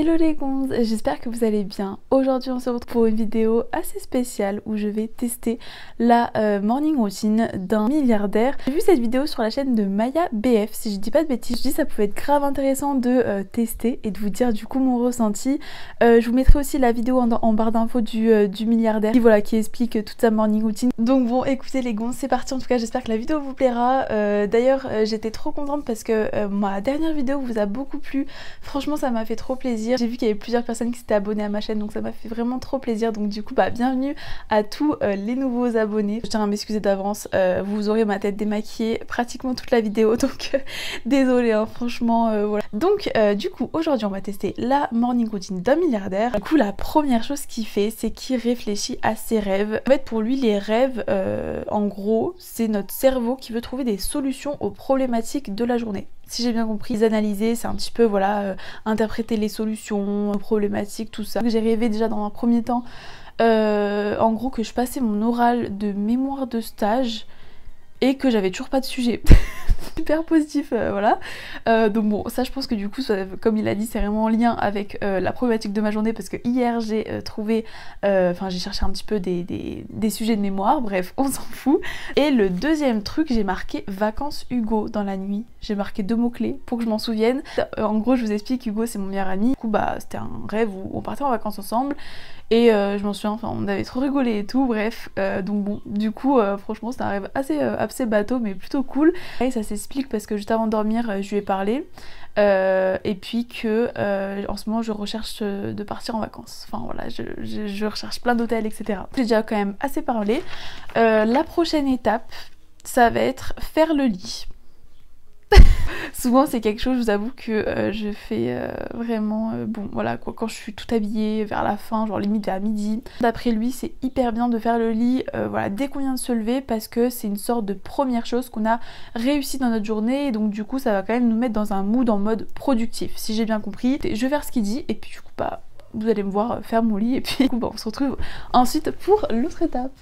Hello les gonzes, j'espère que vous allez bien. Aujourd'hui on se retrouve pour une vidéo assez spéciale où je vais tester la morning routine d'un milliardaire. J'ai vu cette vidéo sur la chaîne de Maya BF, si je dis pas de bêtises. Je dis ça pouvait être grave intéressant de tester et de vous dire du coup mon ressenti. Je vous mettrai aussi la vidéo en barre d'infos du milliardaire qui explique toute sa morning routine. Donc bon, écoutez les gonzes, c'est parti. En tout cas j'espère que la vidéo vous plaira. D'ailleurs j'étais trop contente parce que ma dernière vidéo vous a beaucoup plu. Franchement ça m'a fait trop plaisir. J'ai vu qu'il y avait plusieurs personnes qui s'étaient abonnées à ma chaîne, donc ça m'a fait vraiment trop plaisir. Donc du coup bienvenue à tous les nouveaux abonnés. Je tiens à m'excuser d'avance, vous aurez ma tête démaquillée pratiquement toute la vidéo, donc désolée hein, franchement voilà. Donc du coup aujourd'hui on va tester la morning routine d'un milliardaire. Du coup la première chose qu'il fait, c'est qu'il réfléchit à ses rêves. En fait pour lui les rêves en gros c'est notre cerveau qui veut trouver des solutions aux problématiques de la journée. Si j'ai bien compris, les analyser, c'est un petit peu voilà interpréter les solutions, les problématiques, tout ça. J'ai rêvé déjà dans un premier temps, en gros que je passais mon oral de mémoire de stage et que j'avais toujours pas de sujet. Super positif, voilà. Donc bon, ça je pense que du coup, comme il a dit, c'est vraiment en lien avec la problématique de ma journée parce que hier j'ai trouvé, enfin j'ai cherché un petit peu des sujets de mémoire, bref, on s'en fout. Et le deuxième truc, j'ai marqué vacances Hugo dans la nuit. J'ai marqué 2 mots-clés pour que je m'en souvienne. En gros, je vous explique, Hugo c'est mon meilleur ami. Du coup, c'était un rêve où on partait en vacances ensemble. Et je m'en souviens, enfin on avait trop rigolé et tout, bref. Donc bon, du coup, franchement c'est un rêve assez bateau mais plutôt cool. Et ça s'explique parce que juste avant de dormir, je lui ai parlé. Et puis que en ce moment je recherche de partir en vacances. Enfin voilà, je recherche plein d'hôtels, etc. J'ai déjà quand même assez parlé. La prochaine étape, ça va être faire le lit. Souvent c'est quelque chose, je vous avoue que je fais vraiment, bon voilà quoi, quand je suis toute habillée vers la fin, genre limite vers midi. D'après lui c'est hyper bien de faire le lit voilà, dès qu'on vient de se lever parce que c'est une sorte de première chose qu'on a réussi dans notre journée et donc du coup ça va quand même nous mettre dans un mood en mode productif, si j'ai bien compris. Je vais faire ce qu'il dit et puis du coup vous allez me voir faire mon lit et puis du coup on se retrouve ensuite pour l'autre étape.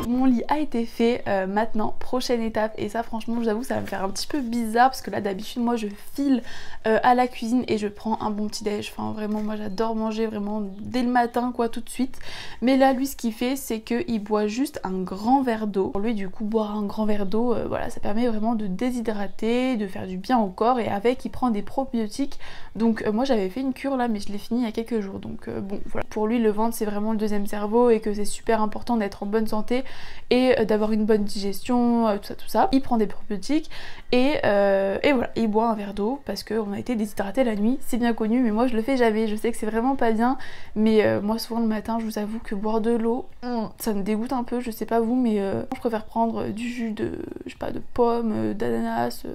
Mon lit a été fait, maintenant prochaine étape, et ça franchement je vous avoue ça va me faire un petit peu bizarre parce que là d'habitude moi je file à la cuisine et je prends un bon petit déj, enfin vraiment moi j'adore manger vraiment dès le matin quoi, tout de suite. Mais là lui ce qu'il fait c'est qu'il boit juste un grand verre d'eau. Pour lui du coup boire un grand verre d'eau, voilà ça permet vraiment de déshydrater, de faire du bien au corps, et avec il prend des probiotiques. Donc moi j'avais fait une cure là mais je l'ai fini il y a quelques jours, donc bon voilà. Pour lui le ventre c'est vraiment le deuxième cerveau et que c'est super important d'être en bonne santé et d'avoir une bonne digestion, tout ça. Il prend des probiotiques et voilà, il boit un verre d'eau parce qu'on a été déshydraté la nuit, c'est bien connu, mais moi je le fais jamais. Je sais que c'est vraiment pas bien, mais moi souvent le matin je vous avoue que boire de l'eau, ça me dégoûte un peu, je sais pas vous, mais je préfère prendre du jus de, je sais pas, de pomme, d'ananas,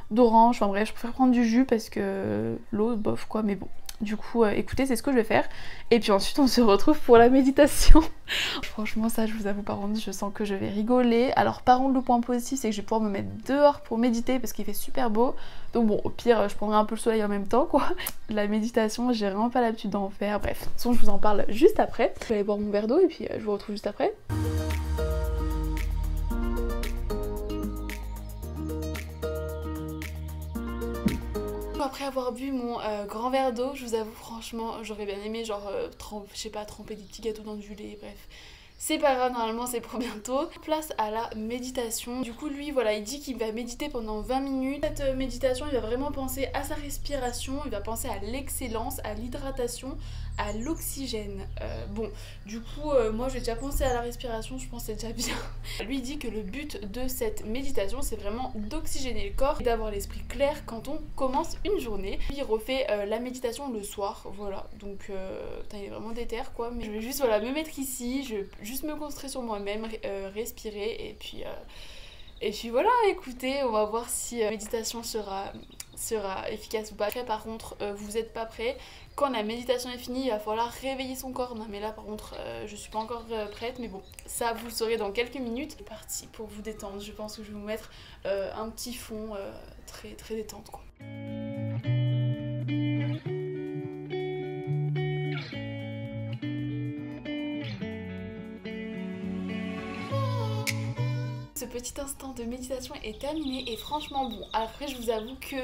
d'orange, enfin bref, je préfère prendre du jus parce que l'eau, bof quoi, mais bon. Du coup, écoutez, c'est ce que je vais faire. Et puis ensuite, on se retrouve pour la méditation. Franchement, ça, je vous avoue, par contre, je sens que je vais rigoler. Alors, par contre, le point positif, c'est que je vais pouvoir me mettre dehors pour méditer parce qu'il fait super beau. Donc bon, au pire, je prendrai un peu le soleil en même temps, quoi. La méditation, j'ai vraiment pas l'habitude d'en faire. Bref, de toute façon, je vous en parle juste après. Je vais aller boire mon verre d'eau et puis je vous retrouve juste après. Après avoir bu mon grand verre d'eau, je vous avoue franchement j'aurais bien aimé genre je sais pas, tremper des petits gâteaux dans du lait, bref. C'est pas grave, normalement c'est pour bientôt. Place à la méditation. Du coup lui voilà, il dit qu'il va méditer pendant 20 minutes. Cette méditation il va vraiment penser à sa respiration, il va penser à l'excellence, à l'hydratation, à l'oxygène. Bon, du coup moi j'ai déjà pensé à la respiration, je pense que c'est déjà bien. Lui il dit que le but de cette méditation c'est vraiment d'oxygéner le corps et d'avoir l'esprit clair quand on commence une journée. Lui il refait la méditation le soir, voilà. Donc putain, il est vraiment déter quoi, mais je vais juste voilà me mettre ici, je vais juste me concentrer sur moi-même, respirer et puis voilà, écoutez, on va voir si la méditation sera efficace ou pas. Après par contre, vous n'êtes pas prêts. Quand la méditation est finie, il va falloir réveiller son corps. Non mais là par contre, je suis pas encore prête, mais bon, ça vous le saurez dans quelques minutes. C'est parti pour vous détendre. Je pense que je vais vous mettre un petit fond très très détente quoi. Ce petit instant de méditation est terminé et franchement bon, après je vous avoue que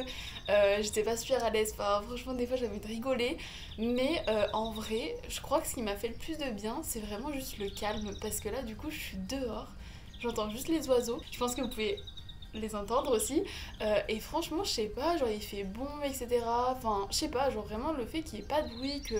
j'étais pas super à l'aise, enfin franchement des fois j'avais envie de rigoler, mais en vrai je crois que ce qui m'a fait le plus de bien c'est vraiment juste le calme, parce que là du coup je suis dehors, j'entends juste les oiseaux, je pense que vous pouvez les entendre aussi, et franchement je sais pas, genre il fait bon etc, enfin je sais pas, genre vraiment le fait qu'il n'y ait pas de bruit, que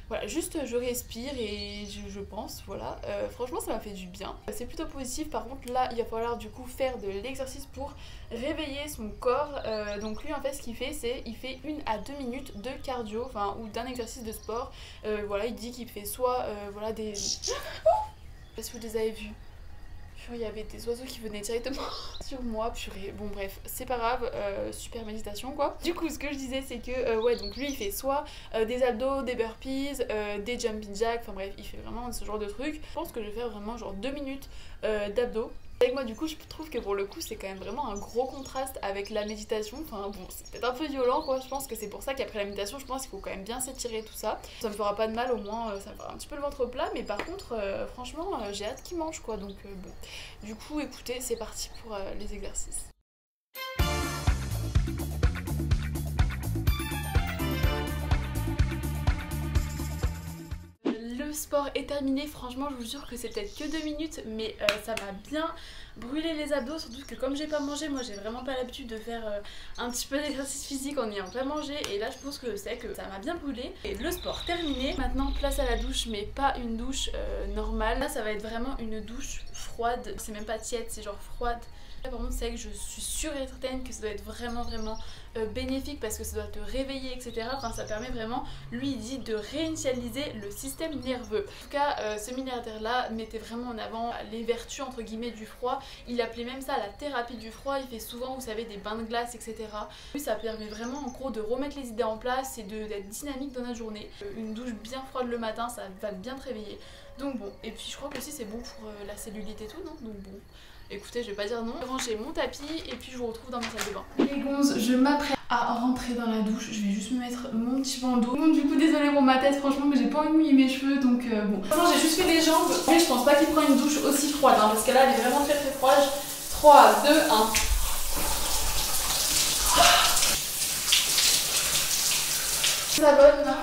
voilà, juste je respire et je pense, voilà. Franchement, ça m'a fait du bien. C'est plutôt positif. Par contre, là, il va falloir du coup faire de l'exercice pour réveiller son corps. Donc lui, en fait, ce qu'il fait, c'est il fait 1 à 2 minutes de cardio, enfin, ou d'un exercice de sport. Voilà, il dit qu'il fait soit, voilà, des... Parce que vous les avez vus. Il y avait des oiseaux qui venaient directement sur moi, purée. Bon bref, c'est pas grave, super méditation quoi. Du coup ce que je disais c'est que ouais, donc lui il fait soit des abdos, des burpees, des jumping jacks, enfin bref, il fait vraiment ce genre de trucs. Je pense que je vais faire vraiment genre 2 minutes d'abdos. Avec moi du coup je trouve que pour le coup c'est quand même vraiment un gros contraste avec la méditation, enfin bon c'est peut-être un peu violent quoi, je pense que c'est pour ça qu'après la méditation je pense qu'il faut quand même bien s'étirer tout ça. Ça me fera pas de mal, au moins ça me fera un petit peu le ventre plat, mais par contre franchement j'ai hâte qu'il mange quoi, donc bon. Du coup écoutez c'est parti pour les exercices. Le sport est terminé, franchement je vous jure que c'est peut-être que 2 minutes mais ça m'a bien brûlé les abdos, surtout que comme j'ai pas mangé, moi j'ai vraiment pas l'habitude de faire un petit peu d'exercice physique en n'ayant pas mangé, et là je pense que c'est que ça m'a bien brûlé. Et le sport terminé, maintenant place à la douche, mais pas une douche normale, là ça va être vraiment une douche froide, c'est même pas tiède, c'est genre froide. Là, par contre c'est vrai que je suis sûre et certaine que ça doit être vraiment bénéfique parce que ça doit te réveiller etc, enfin ça permet vraiment, lui il dit, de réinitialiser le système nerveux. En tout cas ce milliardaire là mettait vraiment en avant les vertus entre guillemets du froid, il appelait même ça la thérapie du froid, il fait souvent vous savez des bains de glace etc. Lui ça permet vraiment en gros de remettre les idées en place et d'être dynamique dans notre journée. Une douche bien froide le matin ça va bien te réveiller, donc bon, et puis je crois que aussi c'est bon pour la cellulite et tout, non, donc bon. Écoutez, je vais pas dire non. Je vais ranger mon tapis et puis je vous retrouve dans ma salle de bain. Les gonzes, je m'apprête à rentrer dans la douche. Je vais juste me mettre mon petit bandeau. Bon, du coup, désolée pour ma tête, franchement, mais j'ai pas envie de mouiller mes cheveux, donc bon. Franchement, j'ai juste fait les jambes. Mais je pense pas qu'il prend une douche aussi froide, hein, parce que là, elle est vraiment très froide. 3, 2, 1. Ça va, là.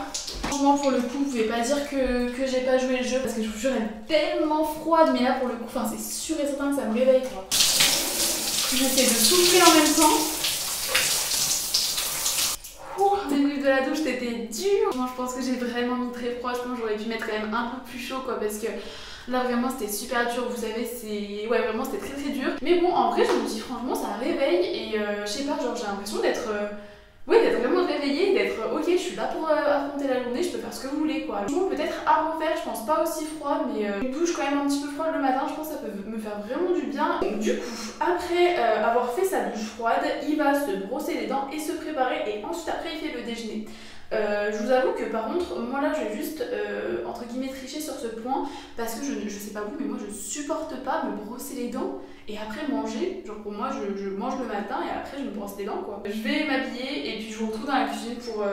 Franchement pour le coup vous pouvez pas dire que j'ai pas joué le jeu, parce que je vous jure elle est tellement froide, mais là pour le coup enfin c'est sûr et certain que ça me réveille quoi. J'essaie de souffler en même temps. Le début de la douche c'était dur. Moi je pense que j'ai vraiment mis très froid, je pense que j'aurais dû mettre quand même un peu plus chaud quoi, parce que là vraiment c'était super dur, vous savez, c'est... Ouais vraiment c'était très dur. Mais bon en vrai je me dis franchement ça réveille et je sais pas, genre j'ai l'impression d'être... Oui, d'être vraiment réveillée, d'être ok, je suis là pour affronter la journée, je peux faire ce que vous voulez quoi. Franchement, peut-être à refaire, je pense pas aussi froid, mais une douche quand même un petit peu froide le matin, je pense que ça peut me faire vraiment du bien. Donc, du coup, après avoir fait sa douche froide, il va se brosser les dents et se préparer, et ensuite après il fait le déjeuner. Je vous avoue que par contre, moi là je vais juste entre guillemets tricher sur ce point, parce que je sais pas vous, mais moi je supporte pas me brosser les dents et après manger. Genre pour moi je mange le matin et après je me brosse les dents quoi. Je vais m'habiller et puis je vous retrouve dans la cuisine pour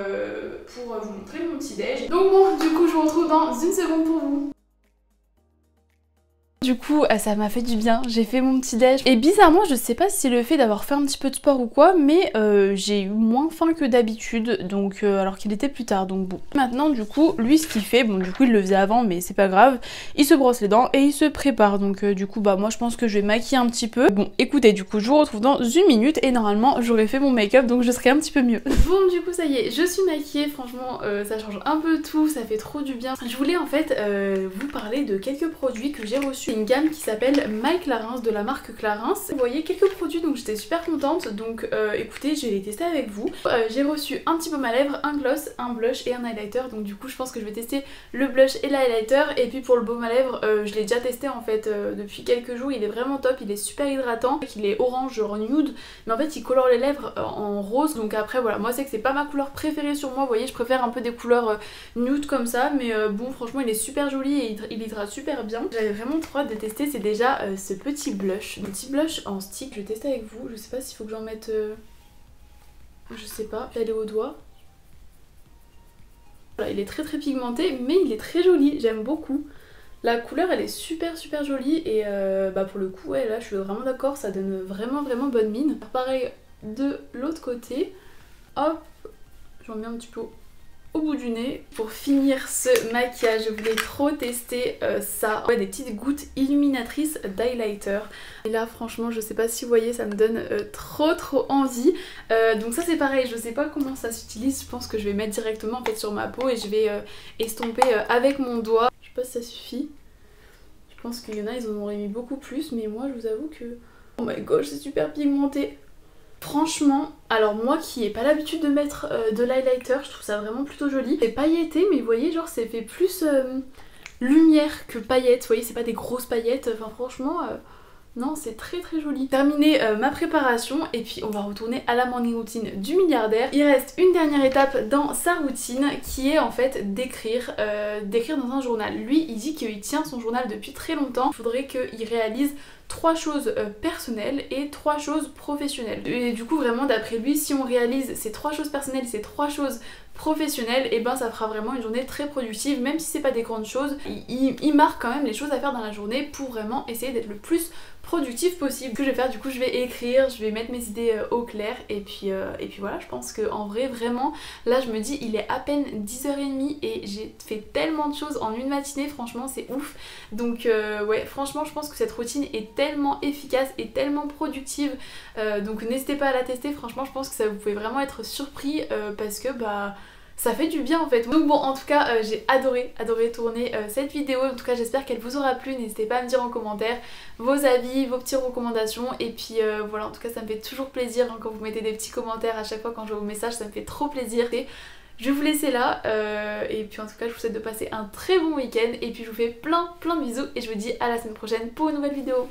vous montrer mon petit déj. Donc bon, du coup je vous retrouve dans une seconde pour vous. Du coup ça m'a fait du bien, j'ai fait mon petit déj et bizarrement je sais pas si c'est le fait d'avoir fait un petit peu de sport ou quoi, mais j'ai eu moins faim que d'habitude, donc alors qu'il était plus tard, donc bon. Maintenant du coup lui ce qu'il fait, bon du coup il le faisait avant mais c'est pas grave, il se brosse les dents et il se prépare, donc du coup bah moi je pense que je vais maquiller un petit peu. Bon écoutez, du coup je vous retrouve dans une minute et normalement j'aurai fait mon make-up donc je serai un petit peu mieux. Bon du coup ça y est, je suis maquillée, franchement ça change un peu tout, ça fait trop du bien. Je voulais en fait vous parler de quelques produits que j'ai reçus. Une gamme qui s'appelle My Clarins de la marque Clarins. Vous voyez quelques produits donc j'étais super contente, donc écoutez je vais les tester avec vous. J'ai reçu un petit baume à lèvres, un gloss, un blush et un highlighter, donc du coup je pense que je vais tester le blush et l'highlighter. Et puis pour le baume à lèvres je l'ai déjà testé en fait depuis quelques jours, il est vraiment top, il est super hydratant, il est orange genre nude mais en fait il colore les lèvres en rose, donc après voilà, moi c'est que c'est pas ma couleur préférée sur moi, vous voyez je préfère un peu des couleurs nude comme ça, mais bon franchement il est super joli et il hydrate super bien. J'avais vraiment trop hâte de tester, c'est déjà ce petit blush. Un petit blush en stick, je vais tester avec vous. Je sais pas s'il faut que j'en mette... Je sais pas, aller au doigt. Voilà, il est très pigmenté mais il est très joli, j'aime beaucoup. La couleur elle est super jolie et pour le coup ouais là je suis vraiment d'accord, ça donne vraiment bonne mine. Pareil de l'autre côté, hop, j'en mets un petit peu au bout du nez. Pour finir ce maquillage, je voulais trop tester ça. Ouais, des petites gouttes illuminatrices d'highlighter. Et là franchement je sais pas si vous voyez, ça me donne trop envie. Donc ça c'est pareil, je sais pas comment ça s'utilise. Je pense que je vais mettre directement en fait sur ma peau et je vais estomper avec mon doigt. Je sais pas si ça suffit. Je pense qu'il y en a, ils en auraient mis beaucoup plus, mais moi je vous avoue que... Oh my god, c'est super pigmenté. Franchement, alors moi qui n'ai pas l'habitude de mettre de l'highlighter, je trouve ça vraiment plutôt joli. C'est pailleté, mais vous voyez, genre c'est fait plus lumière que paillettes. Vous voyez, c'est pas des grosses paillettes. Enfin franchement, non, c'est très joli. Terminé ma préparation et puis on va retourner à la morning routine du milliardaire. Il reste une dernière étape dans sa routine qui est en fait d'écrire dans un journal. Lui, il dit qu'il tient son journal depuis très longtemps. Il faudrait qu'il réalise 3 choses personnelles et 3 choses professionnelles. Et du coup vraiment d'après lui, si on réalise ces 3 choses personnelles et ces 3 choses professionnelles, et ben ça fera vraiment une journée très productive, même si c'est pas des grandes choses. Il marque quand même les choses à faire dans la journée pour vraiment essayer d'être le plus productif possible. Ce que je vais faire, du coup je vais écrire, je vais mettre mes idées au clair et puis voilà, je pense qu'en vrai vraiment là je me dis il est à peine 10h30 et j'ai fait tellement de choses en une matinée, franchement c'est ouf. Donc ouais, franchement je pense que cette routine est tellement efficace et tellement productive, donc n'hésitez pas à la tester. Franchement je pense que ça vous pouvez vraiment être surpris parce que ça fait du bien en fait. Donc bon, en tout cas j'ai adoré tourner cette vidéo. En tout cas j'espère qu'elle vous aura plu. N'hésitez pas à me dire en commentaire vos avis, vos petites recommandations. Et puis voilà, en tout cas ça me fait toujours plaisir quand vous mettez des petits commentaires à chaque fois quand je vois vos messages, ça me fait trop plaisir. Et je vais vous laisser là et puis en tout cas je vous souhaite de passer un très bon week-end. Et puis je vous fais plein de bisous et je vous dis à la semaine prochaine pour une nouvelle vidéo.